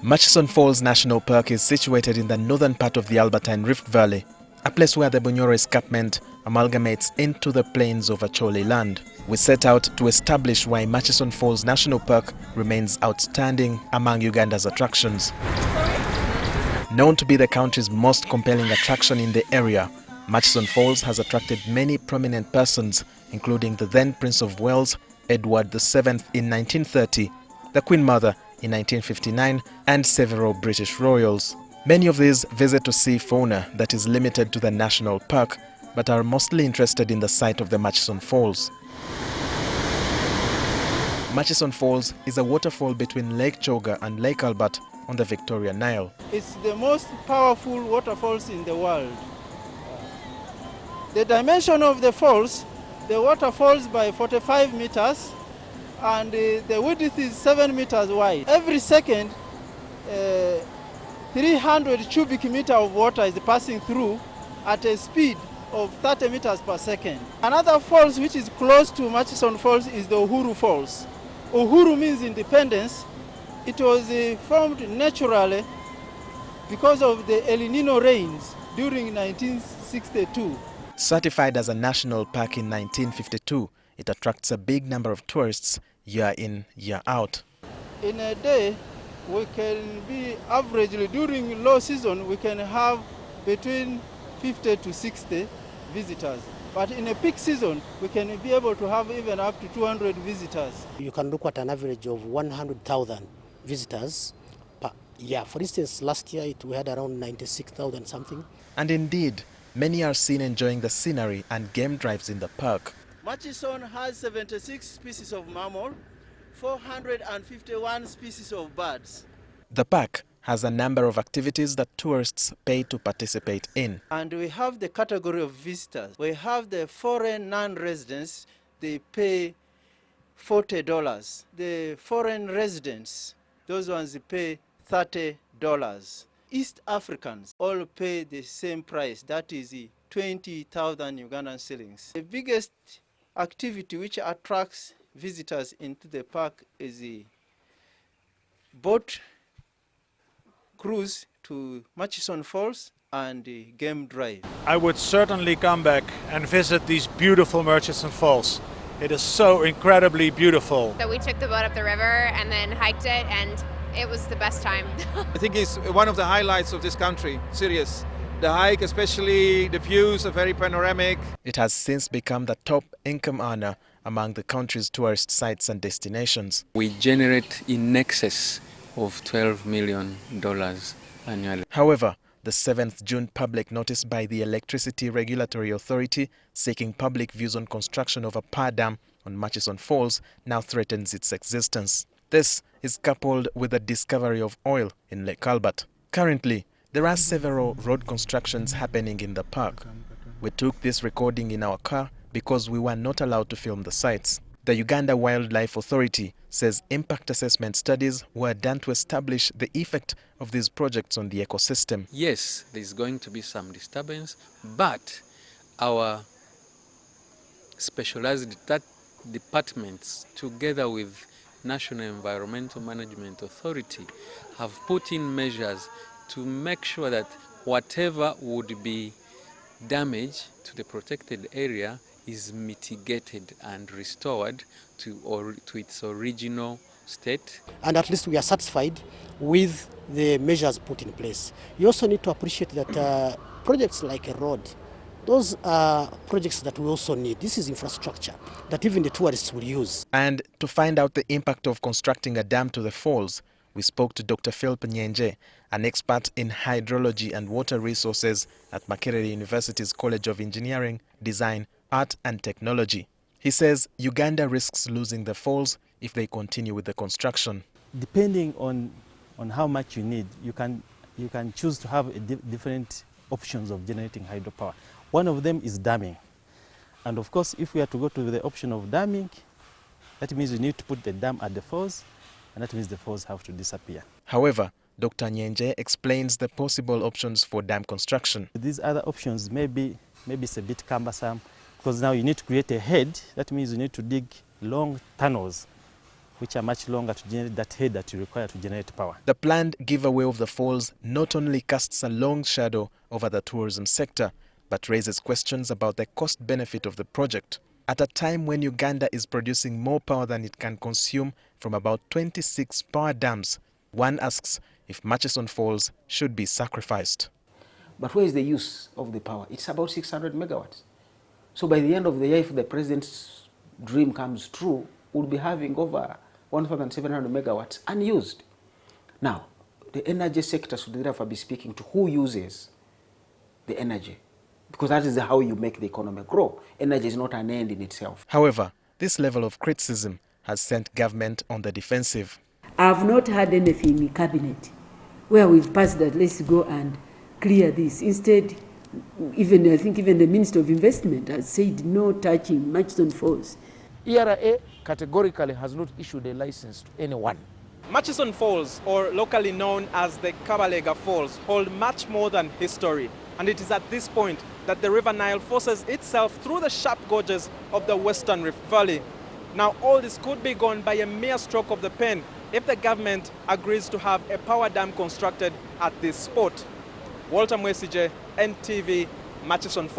Murchison Falls National Park is situated in the northern part of the Albertine Rift Valley, a place where the Bunyoro escarpment amalgamates into the plains of Acholi land. We set out to establish why Murchison Falls National Park remains outstanding among Uganda's attractions. Known to be the country's most compelling attraction in the area, Murchison Falls has attracted many prominent persons, including the then Prince of Wales, Edward VII in 1930, the Queen Mother in 1959, and several British royals. Many of these visit to see fauna that is limited to the national park, but are mostly interested in the sight of the Murchison Falls. Murchison Falls is a waterfall between Lake Choga and Lake Albert on the Victoria Nile. It's the most powerful waterfalls in the world. The dimension of the falls, the water falls by 45 meters and the width is 7 meters wide. Every second, 300 cubic meters of water is passing through at a speed of 30 meters per second. Another falls which is close to Murchison Falls is the Uhuru Falls. Uhuru means independence. It was formed naturally because of the El Nino rains during 1962. Certified as a national park in 1952, it attracts a big number of tourists year in, year out. In a day, we can be averagely, during low season, we can have between 50 to 60 visitors. But in a peak season, we can be able to have even up to 200 visitors. You can look at an average of 100,000 visitors per year. For instance, last year we had around 96,000 something. And indeed, many are seen enjoying the scenery and game drives in the park. Murchison has 76 species of mammal, 451 species of birds. The park has a number of activities that tourists pay to participate in. And we have the category of visitors. We have the foreign non-residents, they pay $40. The foreign residents, those ones pay $30. East Africans all pay the same price, that is 20,000 Ugandan shillings. The biggest activity which attracts visitors into the park is the boat cruise to Murchison Falls and the game drive. I would certainly come back and visit these beautiful Murchison Falls. It is so incredibly beautiful. So we took the boat up the river and then hiked it, and it was the best time. I think it's one of the highlights of this country, serious. The hike, especially the views, are very panoramic. It has since become the top income earner among the country's tourist sites and destinations. We generate in excess of $12 million annually. However, the 7th June public notice by the Electricity Regulatory Authority seeking public views on construction of a power dam on Murchison Falls now threatens its existence. This is coupled with the discovery of oil in Lake Albert. Currently, there are several road constructions happening in the park. We took this recording in our car because we were not allowed to film the sites. The Uganda Wildlife Authority says impact assessment studies were done to establish the effect of these projects on the ecosystem. Yes, there's going to be some disturbance, but our specialized departments, together with National Environmental Management Authority, have put in measures to make sure that whatever would be damage to the protected area is mitigated and restored to its original state. And at least we are satisfied with the measures put in place. You also need to appreciate that projects like a road, those are projects that we also need. This is infrastructure that even the tourists will use. And to find out the impact of constructing a dam to the falls, we spoke to Dr. Philip Nyenje, an expert in hydrology and water resources at Makerere University's College of Engineering, Design, Art and Technology. He says Uganda risks losing the falls if they continue with the construction. Depending on how much you need, you can choose to have different options of generating hydropower. One of them is damming. And of course, if we are to go to the option of damming, that means you need to put the dam at the falls, and that means the falls have to disappear. However, Dr. Nyenje explains the possible options for dam construction. These other options maybe it's a bit cumbersome, because now you need to create a head. That means you need to dig long tunnels which are much longer to generate that head that you require to generate power. The planned giveaway of the falls not only casts a long shadow over the tourism sector, but raises questions about the cost-benefit of the project. At a time when Uganda is producing more power than it can consume from about 26 power dams, one asks if Murchison Falls should be sacrificed. But where is the use of the power? It's about 600 megawatts. So by the end of the year, if the president's dream comes true, we'll be having over 1,700 megawatts unused. Now, the energy sector should therefore be speaking to who uses the energy, because that is how you make the economy grow. Energy is not an end in itself. However, this level of criticism has sent government on the defensive. I've not heard anything in cabinet where we've passed that let's go and clear this. Instead, I think even the Minister of Investment has said no touching Murchison Falls. ERA categorically has not issued a license to anyone. Murchison Falls, or locally known as the Kabalega Falls, hold much more than history. And it is at this point that the River Nile forces itself through the sharp gorges of the Western Rift Valley. Now, all this could be gone by a mere stroke of the pen if the government agrees to have a power dam constructed at this spot. Walter Mwesije, NTV, Murchison Falls.